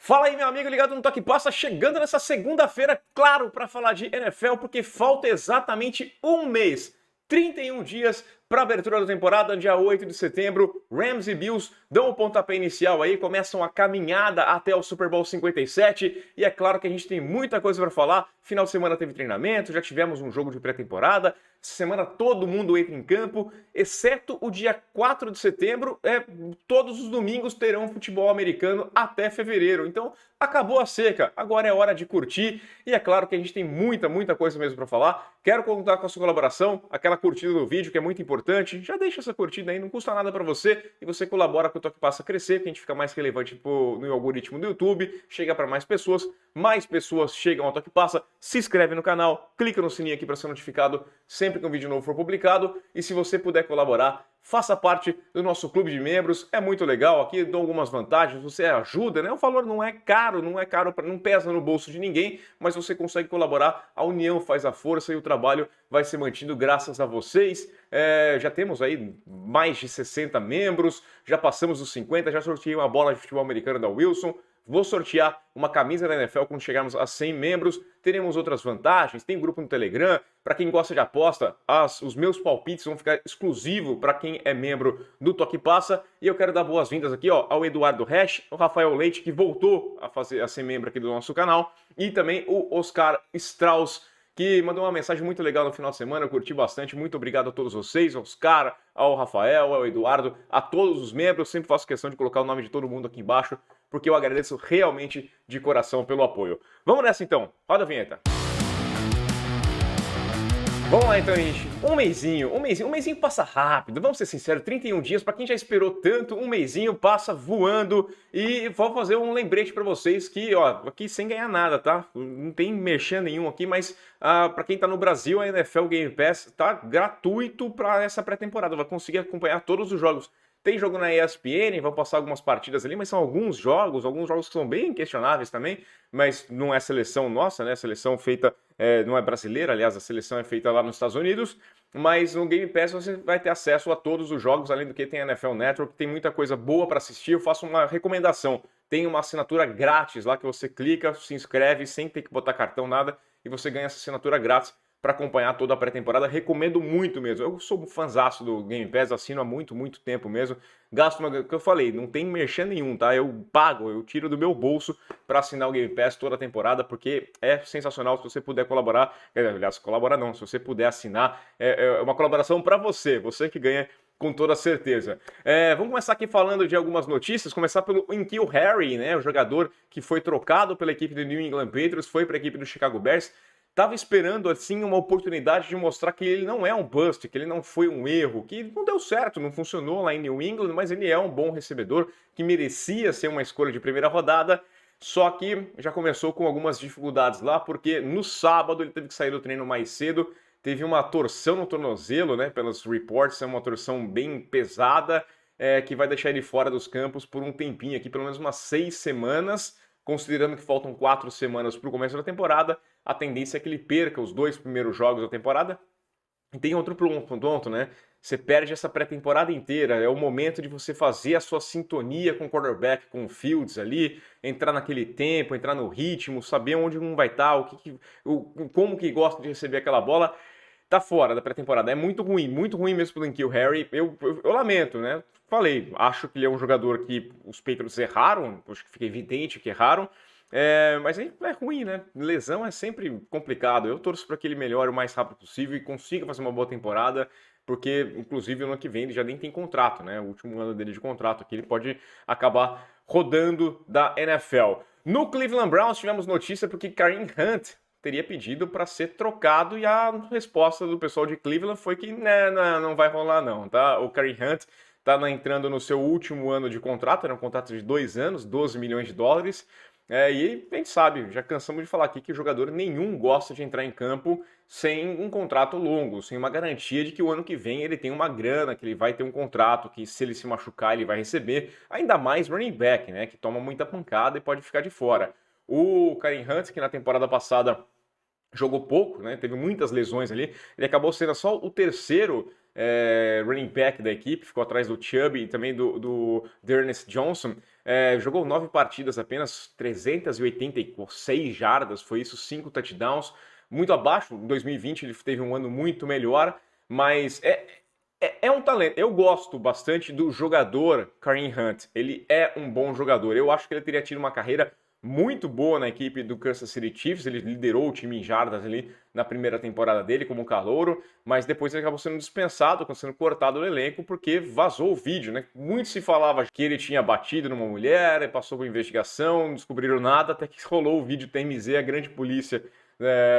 Fala aí, meu amigo ligado no Toque Passa, chegando nessa segunda-feira, claro, para falar de NFL, porque falta exatamente um mês, 31 dias para a abertura da temporada, dia 8 de setembro. Rams e Bills dão o pontapé inicial aí, começam a caminhada até o Super Bowl 57, e é claro que a gente tem muita coisa para falar. Final de semana teve treinamento, já tivemos um jogo de pré-temporada, essa semana todo mundo entra em campo, exceto o dia 4 de setembro, todos os domingos terão futebol americano até fevereiro. Então, acabou a seca, agora é hora de curtir, e é claro que a gente tem muita coisa mesmo para falar. Quero contar com a sua colaboração, aquela curtida do vídeo que é muito importante. Já deixa essa curtida aí, não custa nada para você, e você colabora com o Toque Passa crescer, que a gente fica mais relevante no algoritmo do YouTube, chega para mais pessoas chegam ao Toque Passa, se inscreve no canal, clica no sininho aqui para ser notificado sempre que um vídeo novo for publicado, e se você puder colaborar, faça parte do nosso clube de membros, é muito legal, aqui dou algumas vantagens, você ajuda, né? O valor não é caro, não pesa no bolso de ninguém, mas você consegue colaborar, a união faz a força e o trabalho vai ser mantido graças a vocês. Já temos aí mais de 60 membros, já passamos dos 50, já sorteei uma bola de futebol americano da Wilson. Vou sortear uma camisa da NFL quando chegarmos a 100 membros. Teremos outras vantagens, tem grupo no Telegram. Para quem gosta de aposta, os meus palpites vão ficar exclusivos para quem é membro do Toque Passa. E eu quero dar boas-vindas aqui ao Eduardo Resch, ao Rafael Leite, que voltou a ser membro aqui do nosso canal, e também o Oscar Strauss, que mandou uma mensagem muito legal no final de semana, eu curti bastante. Muito obrigado a todos vocês, ao Oscar, ao Rafael, ao Eduardo, a todos os membros. Eu sempre faço questão de colocar o nome de todo mundo aqui embaixo, porque eu agradeço realmente de coração pelo apoio. Vamos nessa então, roda a vinheta. Vamos lá então, gente. Um mêsinho passa rápido, vamos ser sinceros, 31 dias, para quem já esperou tanto, um mêsinho passa voando. E vou fazer um lembrete para vocês que, ó, aqui sem ganhar nada, tá? Não tem merchan nenhum aqui, mas para quem tá no Brasil, a NFL Game Pass tá gratuito para essa pré-temporada, vai conseguir acompanhar todos os jogos. Tem jogo na ESPN, vão passar algumas partidas ali, mas são alguns jogos que são bem questionáveis também, mas não é seleção nossa, né? A seleção feita não é brasileira, aliás, a seleção é feita lá nos Estados Unidos, mas no Game Pass você vai ter acesso a todos os jogos, além do que tem a NFL Network, tem muita coisa boa para assistir. Eu faço uma recomendação, tem uma assinatura grátis lá que você clica, se inscreve sem ter que botar cartão, nada, e você ganha essa assinatura grátis para acompanhar toda a pré-temporada. Recomendo muito mesmo. Eu sou um fãzaço do Game Pass, assino há muito tempo mesmo. Gasto que eu falei, não tem merchan nenhum, tá? Eu pago, eu tiro do meu bolso para assinar o Game Pass toda a temporada, porque é sensacional. Se você puder colaborar, aliás, colaborar não, se você puder assinar, é uma colaboração para você que ganha com toda certeza. Vamos começar aqui falando de algumas notícias, começar pelo N'Keal Harry, né? O jogador que foi trocado pela equipe do New England Patriots, foi para a equipe do Chicago Bears. Tava esperando, assim, uma oportunidade de mostrar que ele não é um bust, que ele não foi um erro, que não deu certo, não funcionou lá em New England, mas ele é um bom recebedor, que merecia ser uma escolha de primeira rodada, só que já começou com algumas dificuldades lá, porque no sábado ele teve que sair do treino mais cedo, teve uma torção no tornozelo, né, pelos reports, é uma torção bem pesada, que vai deixar ele fora dos campos por um tempinho aqui, pelo menos umas 6 semanas, considerando que faltam 4 semanas para o começo da temporada. A tendência é que ele perca os 2 primeiros jogos da temporada. E tem outro ponto, né? Você perde essa pré-temporada inteira, é o momento de você fazer a sua sintonia com o quarterback, com o Fields ali, entrar naquele tempo, entrar no ritmo, saber onde um vai estar, como que gosta de receber aquela bola. Tá fora da pré-temporada, é muito ruim mesmo pro N'Keal Harry. Eu lamento, né? Falei, acho que ele é um jogador que os Patriots erraram, acho que fica evidente que erraram, mas é ruim, né? Lesão é sempre complicado. Eu torço para que ele melhore o mais rápido possível e consiga fazer uma boa temporada, porque, inclusive, no ano que vem ele já nem tem contrato, né? O último ano dele de contrato aqui, ele pode acabar rodando da NFL. No Cleveland Browns tivemos notícia porque Kareem Hunt teria pedido para ser trocado, e a resposta do pessoal de Cleveland foi que não vai rolar não, tá? O Kareem Hunt está entrando no seu último ano de contrato, era um contrato de 2 anos, 12 milhões de dólares, e a gente sabe, já cansamos de falar aqui que jogador nenhum gosta de entrar em campo sem um contrato longo, sem uma garantia de que o ano que vem ele tem uma grana, que ele vai ter um contrato, que se ele se machucar ele vai receber, ainda mais running back, né, que toma muita pancada e pode ficar de fora. O Kareem Hunt, que na temporada passada jogou pouco, né? Teve muitas lesões ali. Ele acabou sendo só o terceiro running back da equipe, ficou atrás do Chubb e também do D'Ernest Johnson. Jogou 9 partidas, apenas 386 jardas, foi isso, 5 touchdowns, muito abaixo. Em 2020 ele teve um ano muito melhor, mas é um talento. Eu gosto bastante do jogador Kareem Hunt. Ele é um bom jogador. Eu acho que ele teria tido uma carreira muito boa na equipe do Kansas City Chiefs. Ele liderou o time em jardas ali na primeira temporada dele como calouro, mas depois ele acabou sendo dispensado, sendo cortado do elenco porque vazou o vídeo, né? Muito se falava que ele tinha batido numa mulher, passou por investigação, não descobriram nada, até que rolou o vídeo TMZ, a grande polícia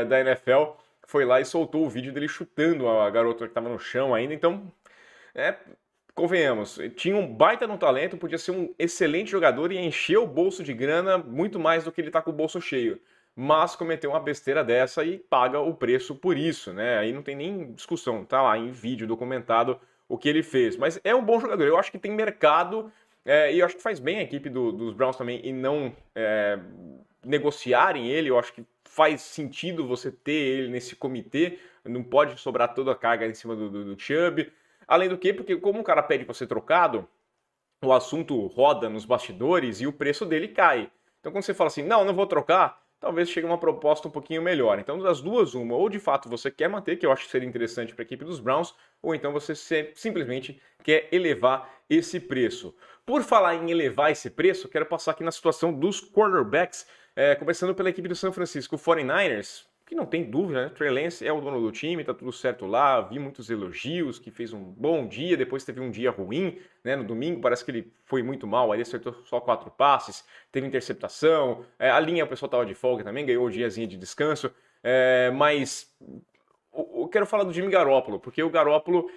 da NFL, foi lá e soltou o vídeo dele chutando a garota que estava no chão ainda. Então, convenhamos, tinha um baita no talento, podia ser um excelente jogador e encher o bolso de grana muito mais do que ele tá com o bolso cheio. Mas cometeu uma besteira dessa e paga o preço por isso, né? Aí não tem nem discussão, tá lá em vídeo documentado o que ele fez. Mas é um bom jogador, eu acho que tem mercado e eu acho que faz bem a equipe dos Browns também em não negociarem ele. Eu acho que faz sentido você ter ele nesse comitê, não pode sobrar toda a carga em cima do Chubb. Além do que, porque como o cara pede para ser trocado, o assunto roda nos bastidores e o preço dele cai. Então quando você fala assim, não vou trocar, talvez chegue uma proposta um pouquinho melhor. Então das duas, uma, ou de fato você quer manter, que eu acho que seria interessante para a equipe dos Browns, ou então você simplesmente quer elevar esse preço. Por falar em elevar esse preço, quero passar aqui na situação dos quarterbacks, começando pela equipe do San Francisco 49ers, que não tem dúvida, né? Trey Lance é o dono do time, tá tudo certo lá, vi muitos elogios, que fez um bom dia, depois teve um dia ruim, né? No domingo parece que ele foi muito mal, aí acertou só 4 passes, teve interceptação, a linha o pessoal tava de folga também, ganhou um diazinho de descanso, mas eu quero falar do Jimmy Garoppolo, porque o Garoppolo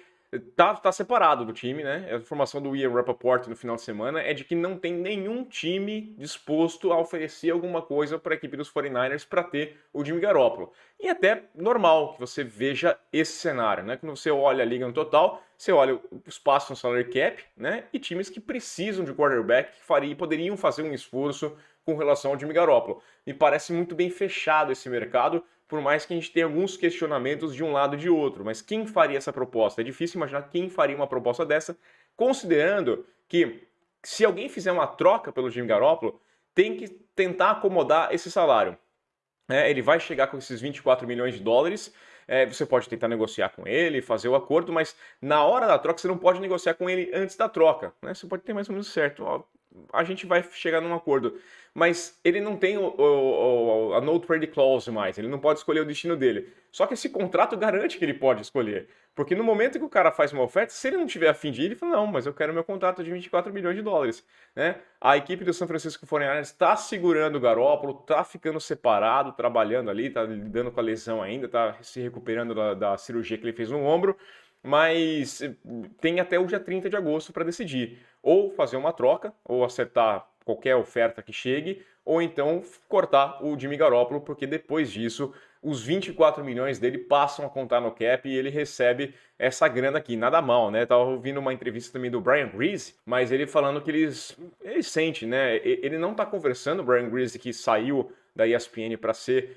tá separado do time, né? A informação do Ian Rapoport no final de semana é de que não tem nenhum time disposto a oferecer alguma coisa para a equipe dos 49ers para ter o Jimmy Garoppolo. E é até normal que você veja esse cenário, né? Quando você olha a liga no total, você olha o espaço no salary cap, né? E times que precisam de quarterback que poderiam fazer um esforço com relação ao Jimmy Garoppolo. Me parece muito bem fechado esse mercado, por mais que a gente tenha alguns questionamentos de um lado e de outro. Mas quem faria essa proposta? É difícil imaginar quem faria uma proposta dessa, considerando que se alguém fizer uma troca pelo Jimmy Garoppolo, tem que tentar acomodar esse salário. Ele vai chegar com esses 24 milhões de dólares, você pode tentar negociar com ele, fazer o acordo, mas na hora da troca você não pode negociar com ele antes da troca, né? Você pode ter mais ou menos certo, a gente vai chegar num acordo, mas ele não tem a no trade clause mais, ele não pode escolher o destino dele. Só que esse contrato garante que ele pode escolher, porque no momento que o cara faz uma oferta, se ele não tiver a fim de ir, ele fala, não, mas eu quero meu contrato de 24 milhões de dólares, né? A equipe do San Francisco 49ers está segurando o Garoppolo, está ficando separado, trabalhando ali, está lidando com a lesão ainda, está se recuperando da cirurgia que ele fez no ombro, mas tem até o dia 30 de agosto para decidir. Ou fazer uma troca, ou acertar qualquer oferta que chegue, ou então cortar o Jimmy Garoppolo, porque depois disso os 24 milhões dele passam a contar no cap e ele recebe essa grana aqui. Nada mal, né? Tava ouvindo uma entrevista também do Brian Griese, mas ele falando que ele sente, né? Ele não tá conversando, o Brian Griese, que saiu da ESPN para ser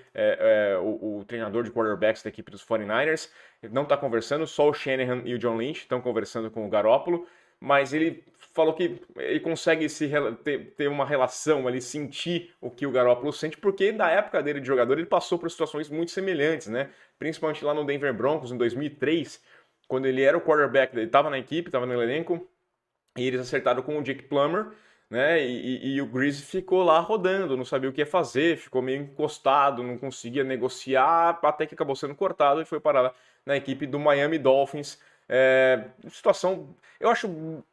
o treinador de quarterbacks da equipe dos 49ers, ele não tá conversando, só o Shanahan e o John Lynch estão conversando com o Garoppolo, mas ele falou que ele consegue ter uma relação ali, sentir o que o Garoppolo sente, porque na época dele de jogador ele passou por situações muito semelhantes, né? Principalmente lá no Denver Broncos em 2003, quando ele era o quarterback, ele estava na equipe, estava no elenco, e eles acertaram com o Jake Plummer, né? E o Griese ficou lá rodando, não sabia o que ia fazer, ficou meio encostado, não conseguia negociar, até que acabou sendo cortado e foi parar na equipe do Miami Dolphins. Situação, eu acho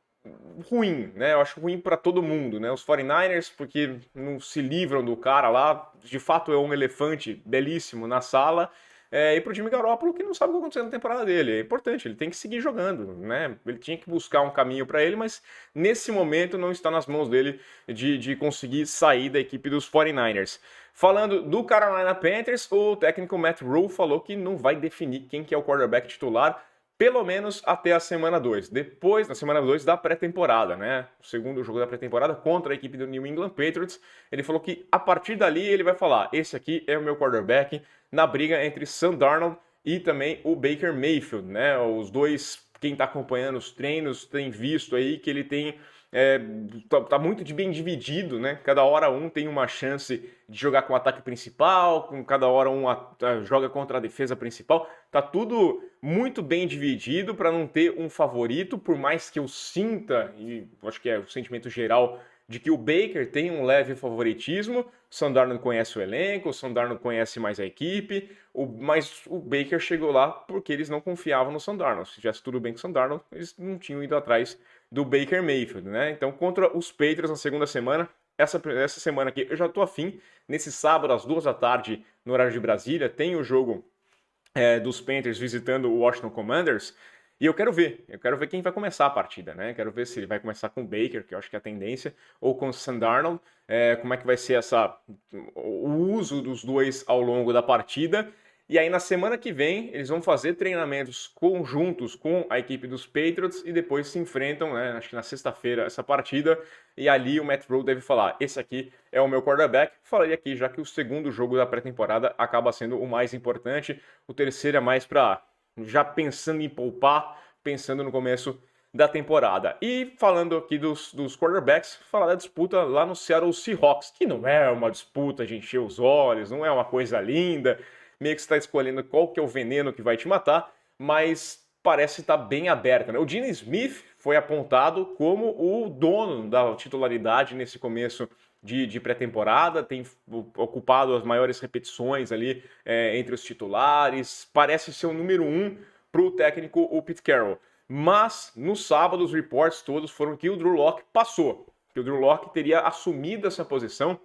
ruim, né? Eu acho ruim para todo mundo, né? Os 49ers, porque não se livram do cara lá, de fato é um elefante belíssimo na sala, e pro Jimmy Garoppolo, que não sabe o que aconteceu na temporada dele. É importante, ele tem que seguir jogando, né? Ele tinha que buscar um caminho para ele, mas nesse momento não está nas mãos dele de conseguir sair da equipe dos 49ers. Falando do Carolina Panthers, o técnico Matt Rhule falou que não vai definir quem que é o quarterback titular pelo menos até a semana 2. Depois, na semana 2 da pré-temporada, né? O segundo jogo da pré-temporada contra a equipe do New England Patriots. Ele falou que a partir dali ele vai falar: esse aqui é o meu quarterback, na briga entre Sam Darnold e também o Baker Mayfield, né? Os dois, quem está acompanhando os treinos, tem visto aí que ele tem tá muito bem dividido, né? Cada hora um tem uma chance de jogar com o ataque principal, com cada hora um joga contra a defesa principal. Tá tudo muito bem dividido para não ter um favorito, por mais que eu sinta, e acho que é o sentimento geral, de que o Baker tem um leve favoritismo. O Sam Darnold conhece o elenco, o Sam Darnold conhece mais a equipe, mas o Baker chegou lá porque eles não confiavam no Sam Darnold. Se tivesse tudo bem com o Sam Darnold, eles não tinham ido atrás do Baker Mayfield, né? Então, contra os Patriots na segunda semana, essa semana aqui eu já tô afim. Nesse sábado, às 2 da tarde, no horário de Brasília, tem o jogo dos Panthers visitando o Washington Commanders. E eu quero ver quem vai começar a partida, né? Quero ver se ele vai começar com o Baker, que eu acho que é a tendência, ou com o Sam Darnold, como é que vai ser o uso dos dois ao longo da partida. E aí na semana que vem eles vão fazer treinamentos conjuntos com a equipe dos Patriots e depois se enfrentam, né? Acho que na sexta-feira essa partida, e ali o Matt Rhule deve falar: esse aqui é o meu quarterback. Falei aqui já que o segundo jogo da pré-temporada acaba sendo o mais importante, o terceiro é mais para já pensando em poupar, pensando no começo da temporada. E falando aqui dos quarterbacks, falar da disputa lá no Seattle Seahawks, que não é uma disputa de encher os olhos, não é uma coisa linda, meio que você está escolhendo qual que é o veneno que vai te matar, mas parece estar bem aberta, né? O Geno Smith foi apontado como o dono da titularidade nesse começo de pré-temporada, tem ocupado as maiores repetições ali entre os titulares, parece ser o número 1 para o técnico, o Pete Carroll. Mas no sábado os reports todos foram que o Drew Lock passou, que o Drew Lock teria assumido essa posição,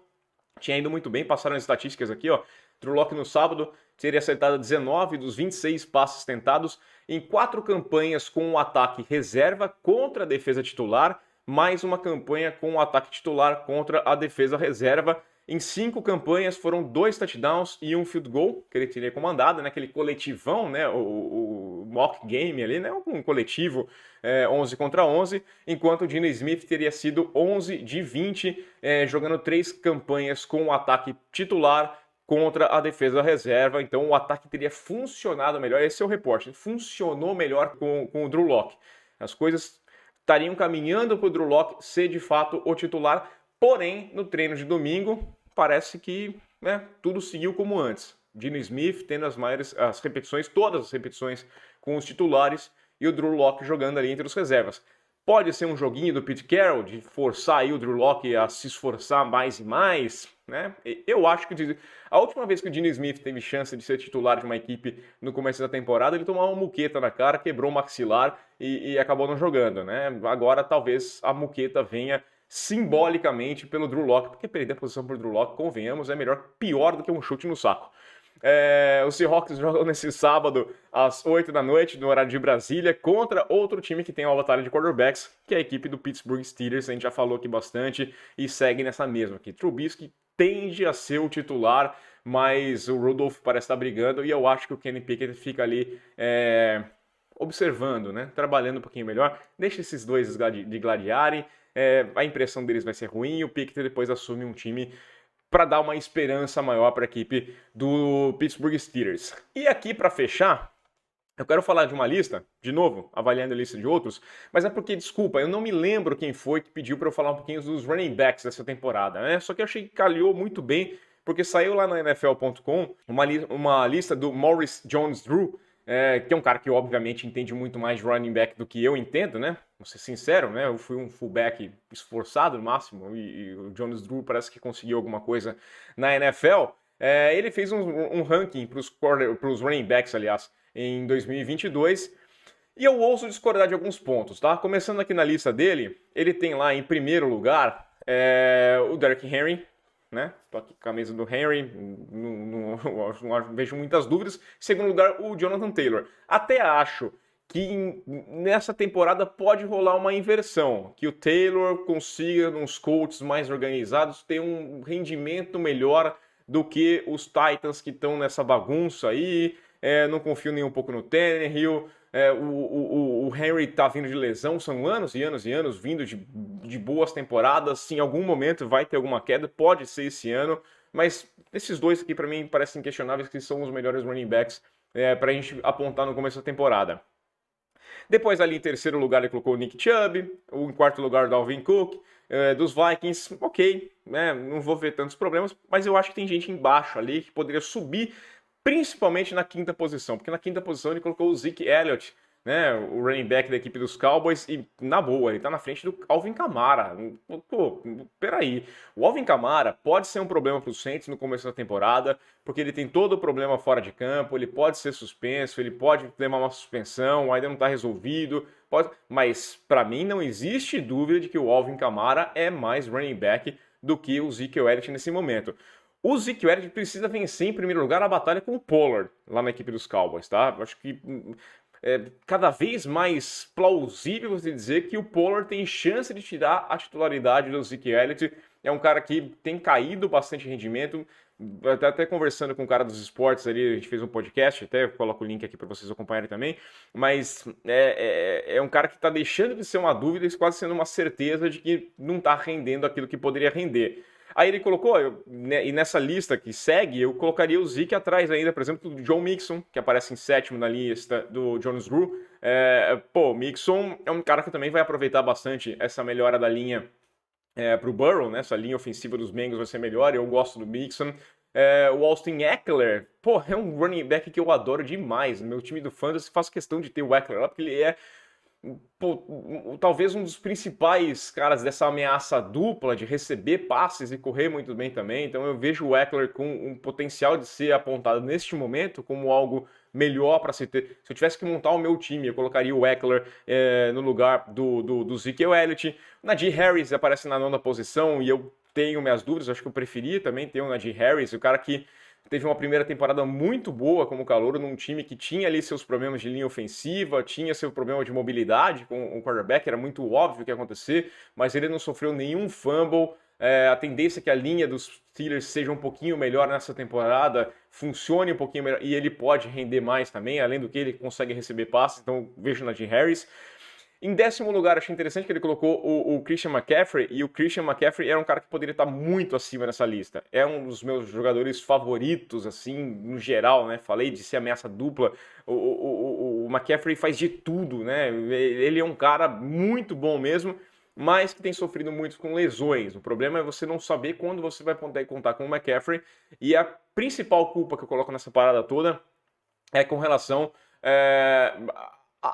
tinha ido muito bem, passaram as estatísticas aqui, ó. Drew Lock no sábado teria acertado 19 dos 26 passes tentados em 4 campanhas com o ataque reserva contra a defesa titular, mais uma campanha com o ataque titular contra a defesa reserva. Em 5 campanhas foram 2 touchdowns e 1 field goal que ele teria comandado, né? Aquele coletivão, né? O mock game ali, né? Um coletivo 11 contra 11, enquanto o Geno Smith teria sido 11 de 20, jogando 3 campanhas com o ataque titular contra a defesa reserva. Então o ataque teria funcionado melhor. Esse é o reporte. Funcionou melhor com o Drew Lock. As coisas estariam caminhando para o Drew Lock ser de fato o titular. Porém, no treino de domingo, parece que tudo seguiu como antes. Geno Smith tendo as repetições, todas as repetições com os titulares, e o Drew Lock jogando ali entre os reservas. Pode ser um joguinho do Pete Carroll de forçar aí o Drew Lock a se esforçar mais e mais, né? Eu acho que a última vez que o Geno Smith teve chance de ser titular de uma equipe no começo da temporada, ele tomou uma muqueta na cara, quebrou o maxilar e acabou não jogando, né? Agora talvez a muqueta venha simbolicamente pelo Drew Lock, porque perder a posição por Drew Lock, convenhamos, é pior do que um chute no saco. Os Seahawks jogam nesse sábado às 8 da noite, no horário de Brasília, contra outro time que tem uma batalha de quarterbacks, que é a equipe do Pittsburgh Steelers. A gente já falou aqui bastante e segue nessa mesma aqui. Trubisky tende a ser o titular, mas o Rudolph parece estar brigando, e eu acho que o Kenny Pickett fica ali observando, né? Trabalhando um pouquinho melhor. Deixa esses dois de gladiarem. A impressão deles vai ser ruim, e o Pickett depois assume um time para dar uma esperança maior para a equipe do Pittsburgh Steelers. E aqui, para fechar, eu quero falar de uma lista, de novo, avaliando a lista de outros, mas é porque, desculpa, eu não me lembro quem foi que pediu para eu falar um pouquinho dos running backs dessa temporada, né? Só que eu achei que calhou muito bem, porque saiu lá na NFL.com uma lista do Maurice Jones-Drew, que é um cara que obviamente entende muito mais de running back do que eu entendo, né? Vou ser sincero, né? Eu fui um fullback esforçado no máximo, e o Jones-Drew parece que conseguiu alguma coisa na NFL. Ele fez um ranking para os running backs, aliás, em 2022, e eu ouso discordar de alguns pontos, tá? Começando aqui na lista dele, ele tem lá em primeiro lugar o Derrick Henry, né? Tô aqui com a camisa do Henry, não vejo muitas dúvidas. Em segundo lugar, o Jonathan Taylor. Até acho que nessa temporada pode rolar uma inversão, que o Taylor consiga, nos Colts mais organizados, ter um rendimento melhor do que os Titans, que estão nessa bagunça aí. não confio nem um pouco no Tannehill. O Henry tá vindo de lesão, são anos e anos e anos vindo de boas temporadas. Em algum momento vai ter alguma queda, pode ser esse ano, mas esses dois aqui para mim parecem questionáveis, que são os melhores running backs para a gente apontar no começo da temporada. Depois ali em terceiro lugar ele colocou o Nick Chubb, em quarto lugar o Dalvin Cook, dos Vikings, ok, né, não vou ver tantos problemas, mas eu acho que tem gente embaixo ali que poderia subir, principalmente na quinta posição, porque na quinta posição ele colocou o Zeke Elliott, né, o running back da equipe dos Cowboys, e na boa, ele tá na frente do Alvin Kamara. Pô, peraí, o Alvin Kamara pode ser um problema pro Saints no começo da temporada, porque ele tem todo o problema fora de campo, ele pode ser suspenso, ele pode levar uma suspensão, ainda não tá resolvido, mas para mim não existe dúvida de que o Alvin Kamara é mais running back do que o Zeke Elliott nesse momento. O Zeke Elliott precisa vencer em primeiro lugar a batalha com o Pollard, lá na equipe dos Cowboys, tá? Acho que é cada vez mais plausível você dizer que o Pollard tem chance de tirar a titularidade do Zeke Elliott. É um cara que tem caído bastante rendimento. Até conversando com o cara dos esportes ali, a gente fez um podcast, até coloco o link aqui para vocês acompanharem também, mas é um cara que está deixando de ser uma dúvida e quase sendo uma certeza de que não está rendendo aquilo que poderia render. Aí ele colocou, e nessa lista que segue, eu colocaria o Zeke atrás ainda, por exemplo, do Joe Mixon, que aparece em sétimo na lista do Jonas Drew. O Mixon é um cara que também vai aproveitar bastante essa melhora da linha para o Burrow, né? Essa linha ofensiva dos Bengals vai ser melhor, eu gosto do Mixon. O Austin Ekeler, é um running back que eu adoro demais. No meu time do Fantasy faz questão de ter o Ekeler lá, porque ele é talvez um dos principais caras dessa ameaça dupla de receber passes e correr muito bem também. Então eu vejo o Ekeler com um potencial de ser apontado neste momento como algo melhor para se ter. Se eu tivesse que montar o meu time, eu colocaria o Ekeler no lugar do Zeke Elliott. O Najee Harris aparece na nona posição e eu tenho minhas dúvidas, acho que eu preferia também ter o Najee Harris, o cara que teve uma primeira temporada muito boa como calouro num time que tinha ali seus problemas de linha ofensiva, tinha seu problema de mobilidade com o quarterback, era muito óbvio o que ia acontecer, mas ele não sofreu nenhum fumble. A tendência é que a linha dos Steelers seja um pouquinho melhor nessa temporada, funcione um pouquinho melhor, e ele pode render mais também, além do que ele consegue receber passes, então vejo o Najee Harris. Em décimo lugar, achei interessante que ele colocou o Christian McCaffrey, e o Christian McCaffrey era um cara que poderia estar muito acima nessa lista. É um dos meus jogadores favoritos, assim, no geral, né? Falei de ser ameaça dupla. O McCaffrey faz de tudo, né? Ele é um cara muito bom mesmo, mas que tem sofrido muito com lesões. O problema é você não saber quando você vai poder contar com o McCaffrey, e a principal culpa que eu coloco nessa parada toda é com relação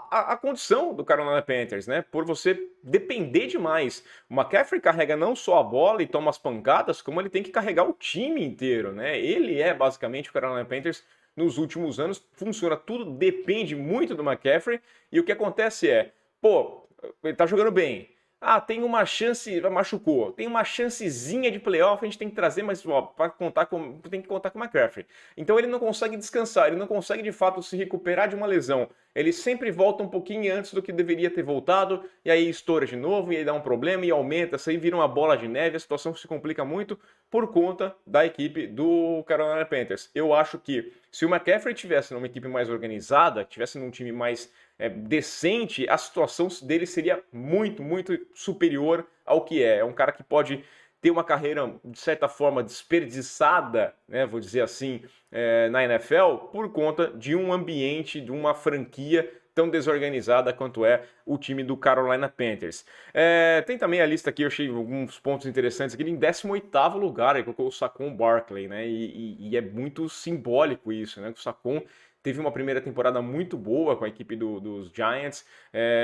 a condição do Carolina Panthers, né? Por você depender demais. O McCaffrey carrega não só a bola e toma as pancadas, como ele tem que carregar o time inteiro, né? Ele é basicamente o Carolina Panthers nos últimos anos. Funciona tudo, depende muito do McCaffrey. E o que acontece ele tá jogando bem. Tem uma chance, machucou. Tem uma chancezinha de playoff, a gente tem que trazer, mas tem que contar com o McCaffrey. Então ele não consegue descansar, ele não consegue de fato se recuperar de uma lesão. Ele sempre volta um pouquinho antes do que deveria ter voltado, e aí estoura de novo, e aí dá um problema, e aumenta, isso aí vira uma bola de neve, a situação se complica muito por conta da equipe do Carolina Panthers. Eu acho que se o McCaffrey tivesse numa equipe mais organizada, tivesse num time mais decente, a situação dele seria muito, muito superior ao que é. É um cara que pode ter uma carreira, de certa forma, desperdiçada, né, vou dizer assim, na NFL, por conta de um ambiente, de uma franquia tão desorganizada quanto é o time do Carolina Panthers. Tem também a lista aqui, eu achei alguns pontos interessantes aqui. Em 18º lugar, ele colocou o Saquon Barkley, né? E é muito simbólico isso, né? O Saquon teve uma primeira temporada muito boa com a equipe dos Giants,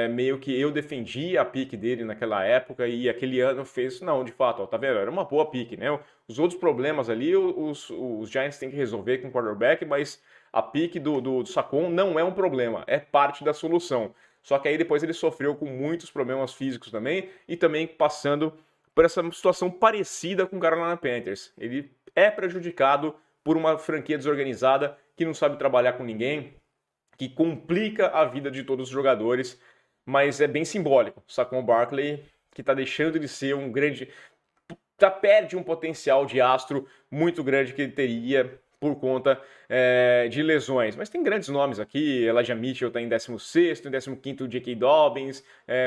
meio que eu defendi a pique dele naquela época, e aquele ano fez, não, de fato, tá vendo? Era uma boa pique, né? Os outros problemas ali, os Giants têm que resolver com o quarterback, mas a pique do Saquon não é um problema, é parte da solução. Só que aí depois ele sofreu com muitos problemas físicos também, e também passando por essa situação parecida com o Carolina Panthers. Ele é prejudicado por uma franquia desorganizada que não sabe trabalhar com ninguém, que complica a vida de todos os jogadores, mas é bem simbólico. Saquon Barkley, que está deixando de ser um grande... perde um potencial de astro muito grande que ele teria por conta de lesões. Mas tem grandes nomes aqui, Elijah Mitchell está em 16º, em 15º J.K. Dobbins,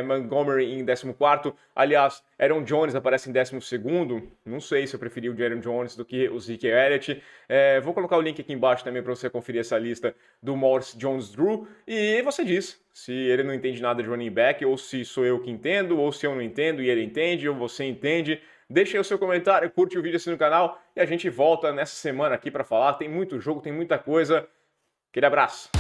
Montgomery em 14º, aliás, Aaron Jones aparece em 12º, não sei se eu preferi o de Aaron Jones do que o Zeke Elliott. Vou colocar o link aqui embaixo também para você conferir essa lista do Morris Jones-Drew, e você diz se ele não entende nada de running back, ou se sou eu que entendo, ou se eu não entendo e ele entende, ou você entende. Deixe aí o seu comentário, curte o vídeo assim no canal e a gente volta nessa semana aqui para falar. Tem muito jogo, tem muita coisa. Aquele abraço.